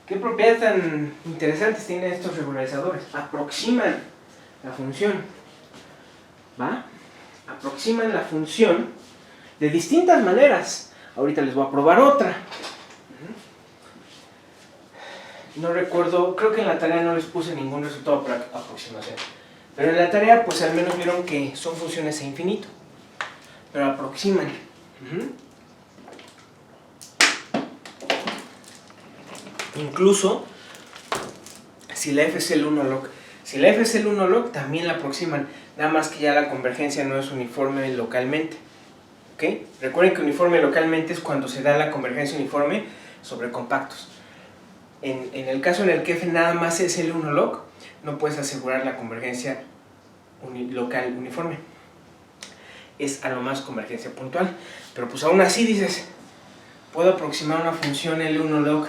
¿Qué propiedades tan interesantes tienen estos regularizadores? Aproximan la función, ¿va? Aproximan la función de distintas maneras. Ahorita les voy a probar otra. No recuerdo, creo que en la tarea no les puse ningún resultado para aproximación. Pero en la tarea, pues al menos vieron que son funciones a infinito. Pero aproximan. Incluso, si la f es el 1 log. Si la f es el 1 log, también la aproximan. Nada más que ya la convergencia no es uniforme localmente. ¿Ok? Recuerden que uniforme localmente es cuando se da la convergencia uniforme sobre compactos. En el caso en el que f nada más es el 1 log, no puedes asegurar la convergencia local uniforme. Es a lo más convergencia puntual. Pero pues aún así dices, puedo aproximar una función L1 log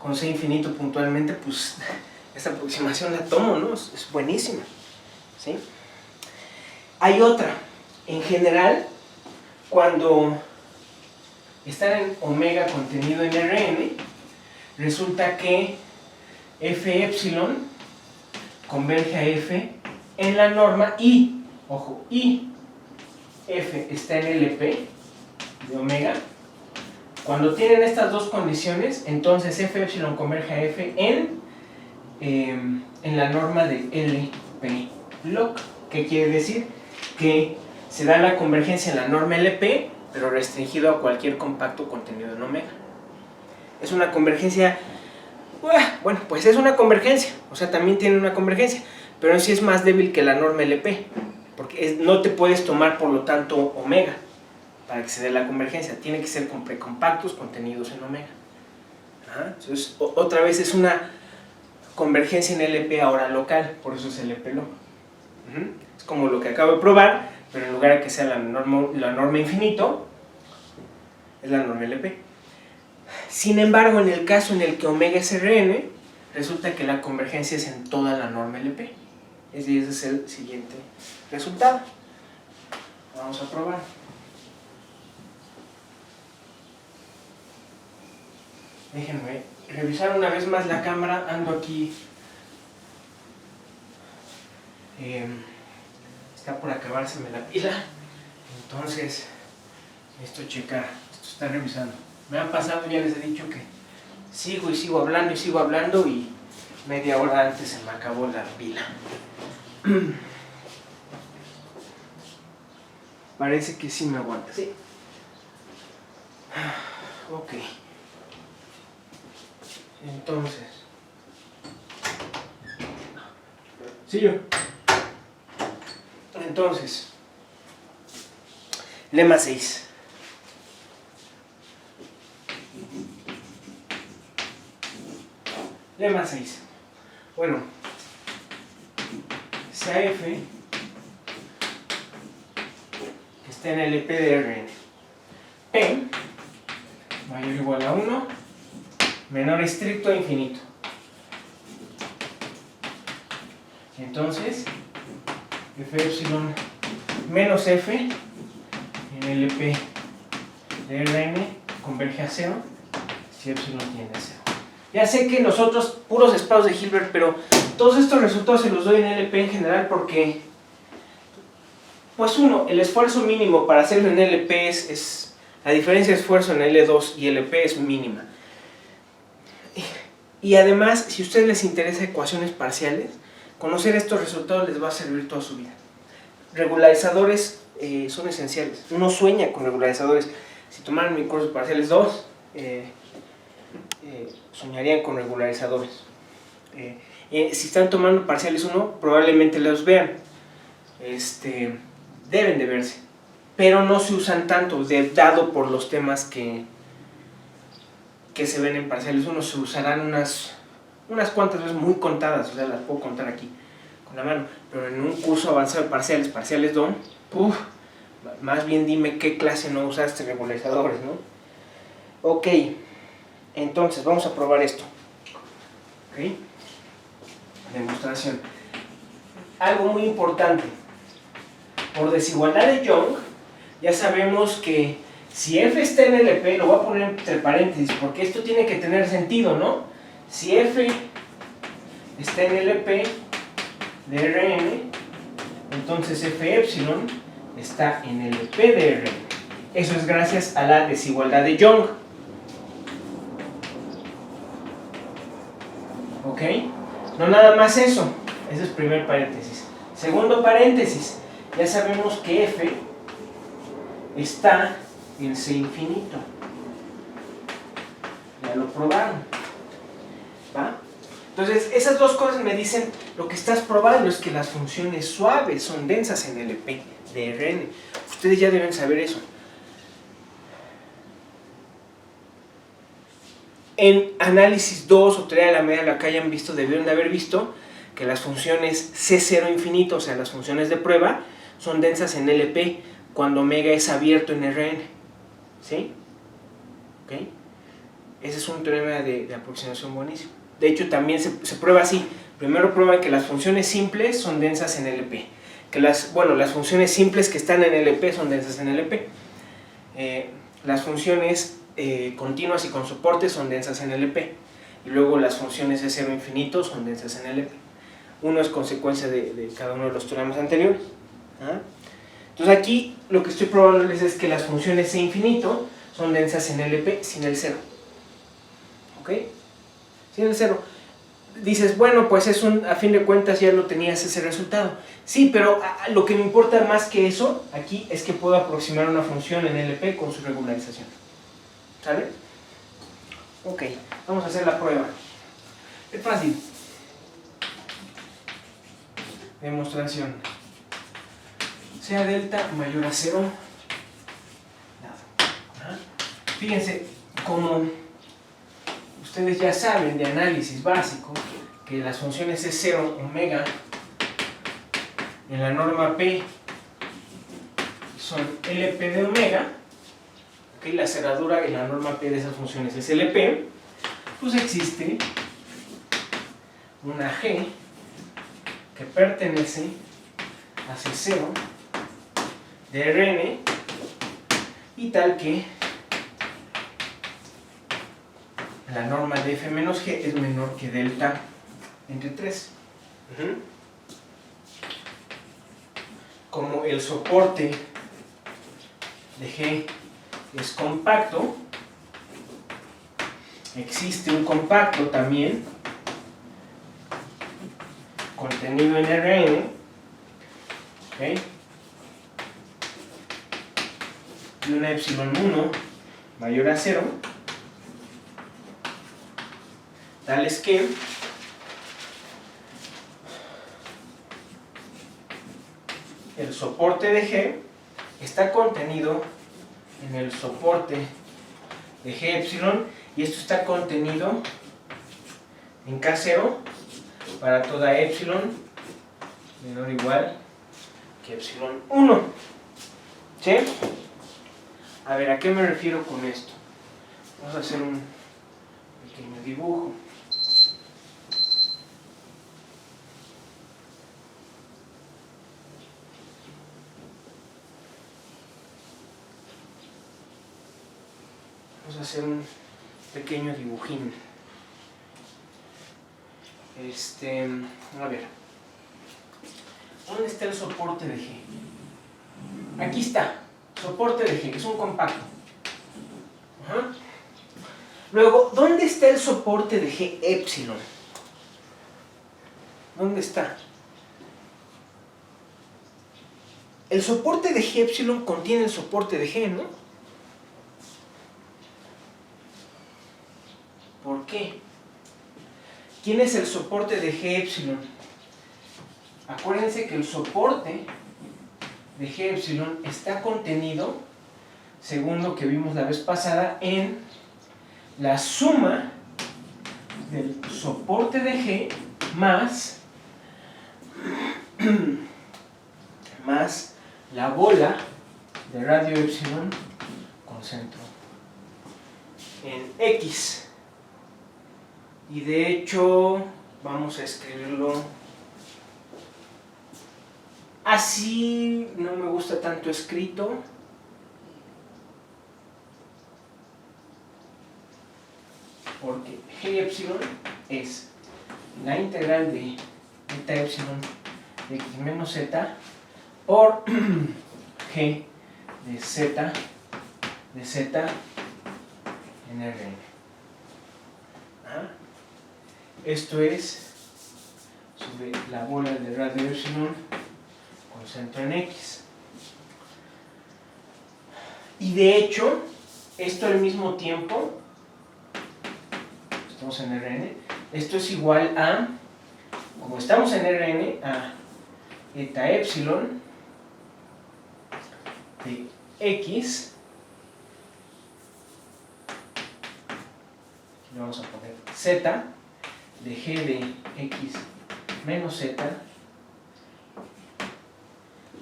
con C infinito puntualmente, pues esta aproximación la tomo, ¿no? Es buenísima, ¿sí? Hay otra. En general, cuando están en omega contenido en Rn, resulta que f epsilon converge a f en la norma y, ojo, y f está en LP de omega. Cuando tienen estas dos condiciones, entonces f epsilon converge a f en la norma de LP log. ¿Qué quiere decir? Que se da la convergencia en la norma LP, pero restringido a cualquier compacto contenido en omega. Es una convergencia, bueno, pues es una convergencia, o sea, también tiene una convergencia, pero en sí es más débil que la norma LP, porque no te puedes tomar, por lo tanto, omega para que se dé la convergencia. Tiene que ser con precompactos contenidos en omega. Entonces, otra vez es una convergencia en LP ahora local, por eso es LP log. Es como lo que acabo de probar, pero en lugar de que sea la norma infinito, es la norma LP. Sin embargo, en el caso en el que omega es Rn, resulta que la convergencia es en toda la norma LP. Ese es el siguiente resultado. Vamos a probar. Déjenme revisar una vez más la cámara. Ando aquí. Está por acabárseme la pila. Entonces, necesito checar. Esto está revisando. Me ha pasado, ya les he dicho que sigo hablando y media hora antes se me acabó la pila. Parece que sí me aguanta. Sí. Ok. Entonces. Sí, yo. Entonces. Lema 6. Lema 6. Bueno, sea f que está en el LP de Rn, p mayor o igual a 1, menor estricto a infinito. Entonces, f epsilon menos f en el LP de Rn converge a 0 si epsilon tiende a 0. Ya sé que nosotros, puros espacios de Hilbert, pero todos estos resultados se los doy en LP en general porque, pues el esfuerzo mínimo para hacerlo en LP es la diferencia de esfuerzo en L2 y LP es mínima. Y además, si a ustedes les interesa ecuaciones parciales, conocer estos resultados les va a servir toda su vida. Regularizadores son esenciales. Uno sueña con regularizadores. Si tomaran mi curso de parciales 2, soñarían con regularizadores. Si están tomando parciales 1, probablemente los vean. Deben de verse, pero no se usan tanto, dado por los temas que se ven en parciales 1. Se usarán unas cuantas veces, muy contadas, o sea, las puedo contar aquí con la mano, pero en un curso avanzado de parciales 2, más bien dime qué clase no usaste regularizadores, ¿no? Ok, entonces vamos a probar esto. Ok, demostración. Algo muy importante. Por desigualdad de Young, ya sabemos que si f está en LP, lo voy a poner entre paréntesis, porque esto tiene que tener sentido, ¿no? Si F está en LP de Rn, entonces F epsilon está en LP de Rn. Eso es gracias a la desigualdad de Young. ¿Ok? No nada más eso. Ese es primer paréntesis. Segundo paréntesis. Ya sabemos que F está en C infinito. Ya lo probaron. ¿Va? Entonces, esas dos cosas me dicen, lo que estás probando es que las funciones suaves son densas en LP de Rn. Ustedes ya deben saber eso. En análisis 2 o teoría de la medida, la que hayan visto, debieron de haber visto que las funciones C0 infinito, o sea, las funciones de prueba, son densas en LP cuando omega es abierto en Rn. ¿Sí? ¿Ok? Ese es un teorema de aproximación buenísimo. De hecho, también se prueba así. Primero prueban que las funciones simples son densas en LP. Que las funciones simples que están en LP son densas en LP. Las funciones continuas y con soporte son densas en LP. Y luego las funciones de cero infinito son densas en LP. Uno es consecuencia de cada uno de los teoremas anteriores. ¿Ah? Entonces aquí lo que estoy probándoles es que las funciones C infinito son densas en LP sin el cero. ¿Ok? Sin el cero. Dices, bueno, pues a fin de cuentas ya lo tenías ese resultado. Sí, pero lo que me importa más que eso aquí es que puedo aproximar una función en LP con su regularización. ¿Sale? Ok, vamos a hacer la prueba. Es fácil. Demostración. Sea delta mayor a 0. Nada. Fíjense, como ustedes ya saben de análisis básico, que las funciones C0 omega en la norma P son LP de omega, ¿okay? La cerradura en la norma P de esas funciones es LP, pues existe una G que pertenece a C0 de Rn y tal que la norma de F menos G es menor que delta entre 3. Como el soporte de G es compacto, existe un compacto también contenido en Rn, ¿okay? Y una epsilon 1 mayor a 0, tales que el soporte de G está contenido en el soporte de G epsilon y esto está contenido en K0 para toda epsilon menor o igual que epsilon 1. ¿Sí? A ver, ¿a qué me refiero con esto? Vamos a hacer un pequeño dibujo. Vamos a hacer un pequeño dibujín. A ver. ¿Dónde está el soporte de G? Aquí está. Soporte de G, que es un compacto. Ajá. Luego, ¿dónde está el soporte de G epsilon? ¿Dónde está? El soporte de G epsilon contiene el soporte de G, ¿no? ¿Por qué? ¿Quién es el soporte de G epsilon? Acuérdense que el soporte de G epsilon está contenido, según lo que vimos la vez pasada, en la suma del soporte de G más la bola de radio epsilon con centro en X. Y de hecho vamos a escribirlo así, no me gusta tanto escrito, porque G epsilon es la integral de eta epsilon de x menos z por g de z en Rn. Esto es sobre la bola de radio epsilon con centro en x. Y de hecho, esto al mismo tiempo, estamos en Rn, esto es igual a, como estamos en Rn, a eta epsilon de x, aquí le vamos a poner z, de g de x menos z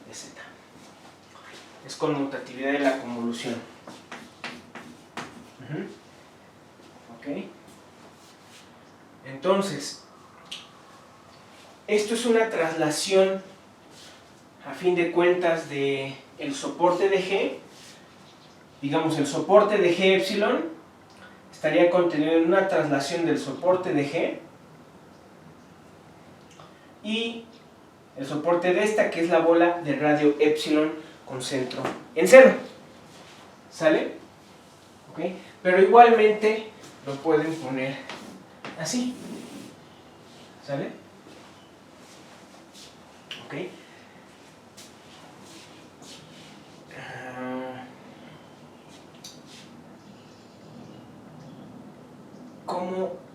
de z. Es conmutatividad de la convolución. Ok. Entonces, esto es una traslación a fin de cuentas de el soporte de g. Digamos, el soporte de g epsilon estaría contenido en una traslación del soporte de g y el soporte de esta, que es la bola de radio epsilon con centro en 0. ¿Sale? ¿Ok? Pero igualmente lo pueden poner así. ¿Sale? ¿Ok?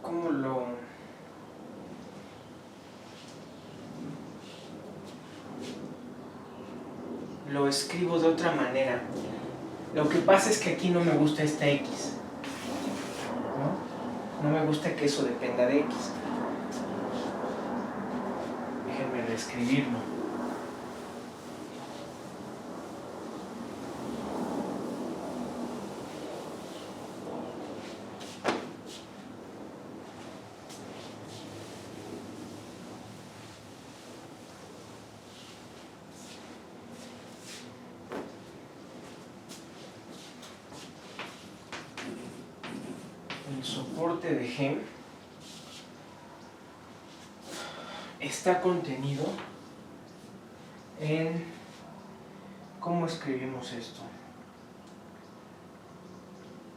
¿Cómo lo escribo de otra manera? Lo que pasa es que aquí no me gusta esta x, ¿no? No me gusta que eso dependa de x. Déjenme reescribirlo. El soporte de G está contenido en... ¿Cómo escribimos esto?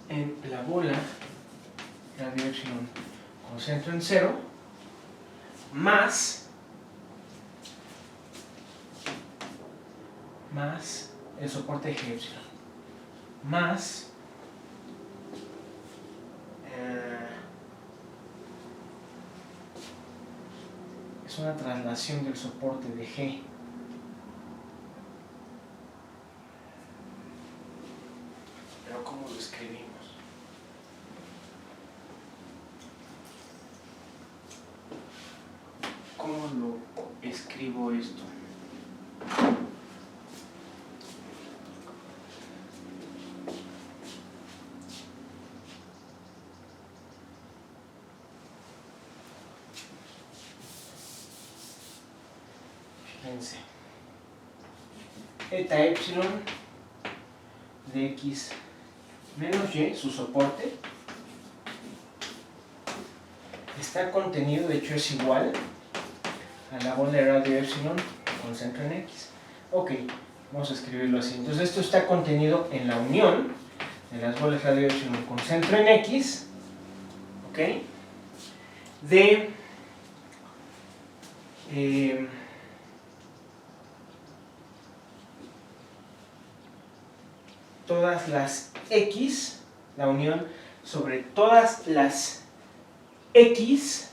En la bola radio epsilon con centro en 0 más el soporte de G epsilon más es una traslación del soporte de G. Pero ¿cómo lo escribimos? ¿Cómo lo escribo esto? Fíjense. Eta epsilon de x menos y, su soporte, está contenido, de hecho es igual a la bola de radio epsilon con centro en x. Ok, vamos a escribirlo así. Entonces esto está contenido en la unión de las bolas de radio epsilon con centro en x, ok, de todas las x, la unión sobre todas las x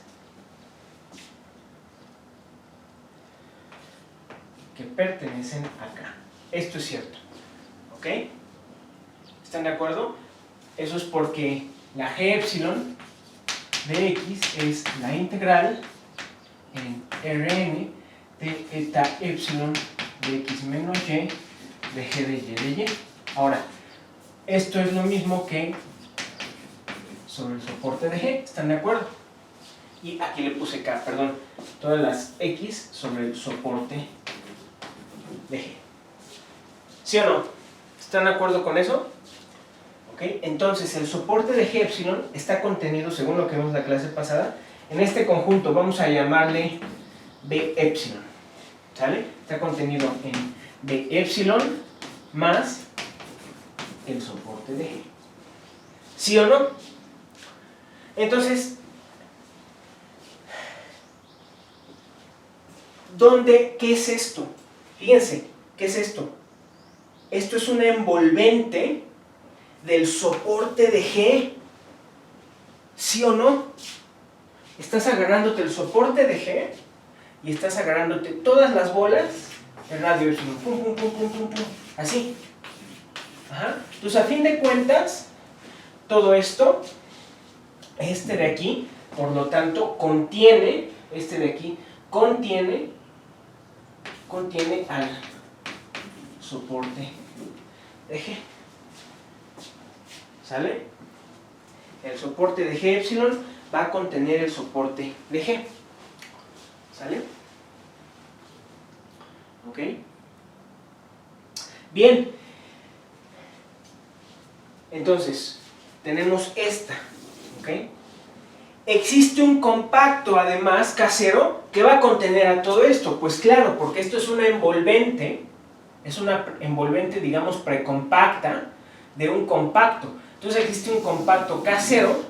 que pertenecen acá. Esto es cierto, ¿ok? ¿Están de acuerdo? Eso es porque la g epsilon de x es la integral en Rn de eta epsilon de x menos y de g de y de y. Ahora, esto es lo mismo que sobre el soporte de G, ¿están de acuerdo? Y aquí le puse K, perdón, todas las X sobre el soporte de G. ¿Sí o no? ¿Están de acuerdo con eso? ¿Ok? Entonces, el soporte de G epsilon está contenido, según lo que vimos en la clase pasada, En este conjunto vamos a llamarle B epsilon, ¿sale? Está contenido en B epsilon más el soporte de G. ¿Sí o no? Entonces, ¿qué es esto? Fíjense, ¿qué es esto? Esto es una envolvente del soporte de G. ¿Sí o no? Estás agarrándote el soporte de G y estás agarrándote todas las bolas de radio epsilon. Pum, pum, pum, pum, pum, pum. Así. Ajá. Entonces, a fin de cuentas, todo esto, este de aquí, por lo tanto, contiene, este de aquí, contiene al soporte de G. ¿Sale? El soporte de G epsilon va a contener el soporte de G. ¿Sale? ¿Ok? Bien. Entonces, tenemos esta. ¿Ok? Existe un compacto, además, casero, que va a contener a todo esto. Pues claro, porque esto es una envolvente, digamos, precompacta de un compacto. Entonces existe un compacto casero,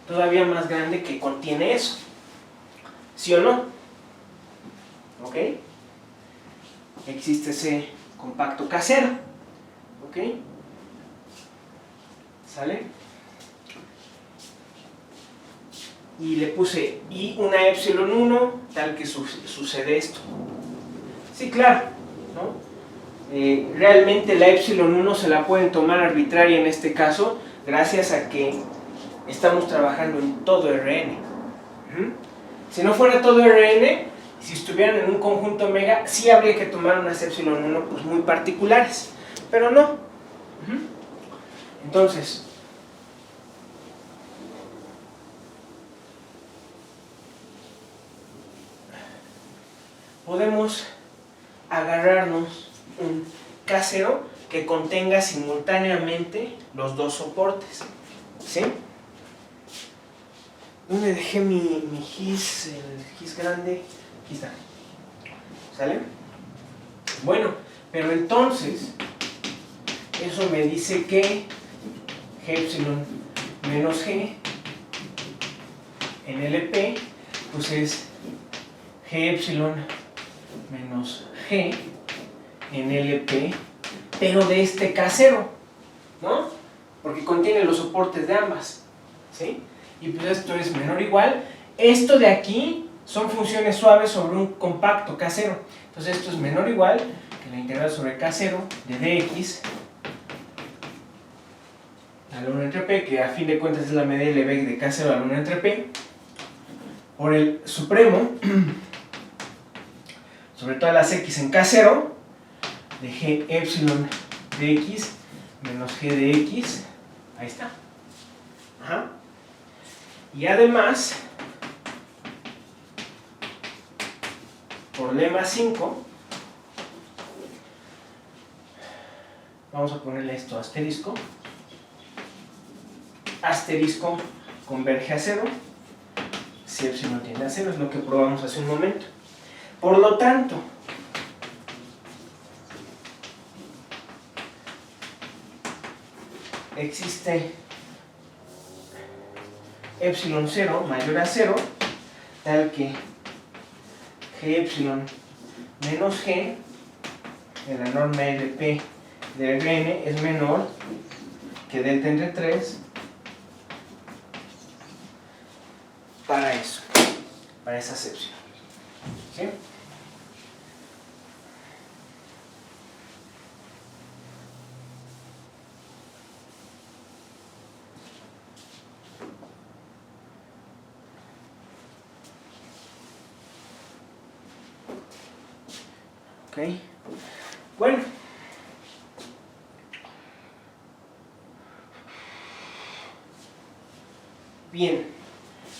todavía más grande, que contiene eso. ¿Sí o no? ¿Ok? Existe ese compacto casero. ¿Ok? ¿Sale? Y le puse y una epsilon 1, tal que sucede esto. Sí, claro, ¿no? Realmente la epsilon 1 se la pueden tomar arbitraria en este caso, gracias a que estamos trabajando en todo Rn. Si no fuera todo Rn, si estuvieran en un conjunto omega, sí habría que tomar unas epsilon 1 pues muy particulares, pero no. Entonces, podemos agarrarnos un casero que contenga simultáneamente los dos soportes. ¿Sí? ¿Dónde dejé mi GIS, el GIS grande? Aquí está. ¿Sale? Bueno, pero entonces, eso me dice que G epsilon menos G en LP, pues es G epsilon menos G en LP, pero de este casero, ¿no? Porque contiene los soportes de ambas, ¿sí? Y pues esto es menor o igual. Esto de aquí son funciones suaves sobre un compacto casero. Entonces esto es menor o igual que la integral sobre K0 de dx al 1 entre p, que a fin de cuentas es la medida LB de K0 al 1 entre p, por el supremo sobre todas las x en K0 de G epsilon de x menos G de x. Ahí está. Ajá. Y además, por lema 5, vamos a ponerle esto asterisco. Asterisco converge a 0 si epsilon tiende a 0, es lo que probamos hace un momento. Por lo tanto, existe epsilon 0 mayor a 0, tal que G epsilon menos G en la norma LP de Rn es menor que delta entre 3 para eso, para esas epsilon. ¿Sí? Ok, bueno, bien,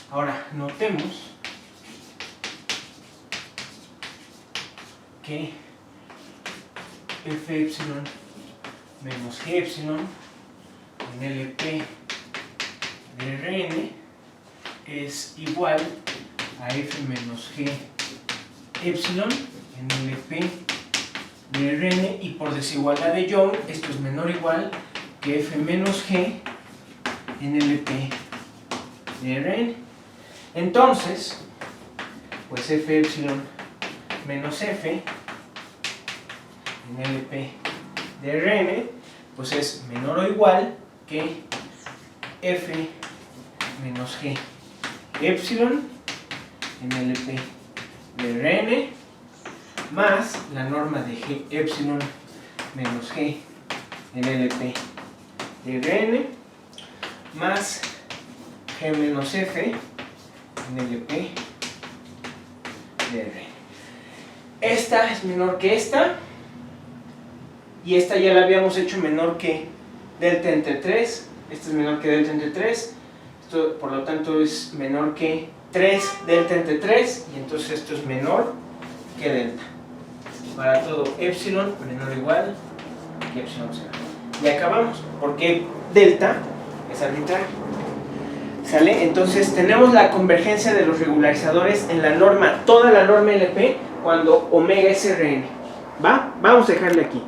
ahora notemos que F epsilon menos G epsilon en LP de Rn es igual a F menos G epsilon en LP de Rn, y por desigualdad de Young esto es menor o igual que F menos G en LP de Rn. Entonces, pues F epsilon menos F en LP de Rn pues es menor o igual que F menos G epsilon en LP de Rn más la norma de G epsilon menos G en LP de Rn más G menos F en LP de Rn. Esta es menor que esta, y esta ya la habíamos hecho menor que delta entre 3. Esta es menor que delta entre 3. Esto, por lo tanto, es menor que 3 delta entre 3. Y entonces esto es menor que delta. Para todo epsilon menor o igual que epsilon 0. Y acabamos, porque delta es arbitrario. ¿Sale? Entonces tenemos la convergencia de los regularizadores en la norma, toda la norma LP, cuando omega es Rn. ¿Va? Vamos a dejarle aquí.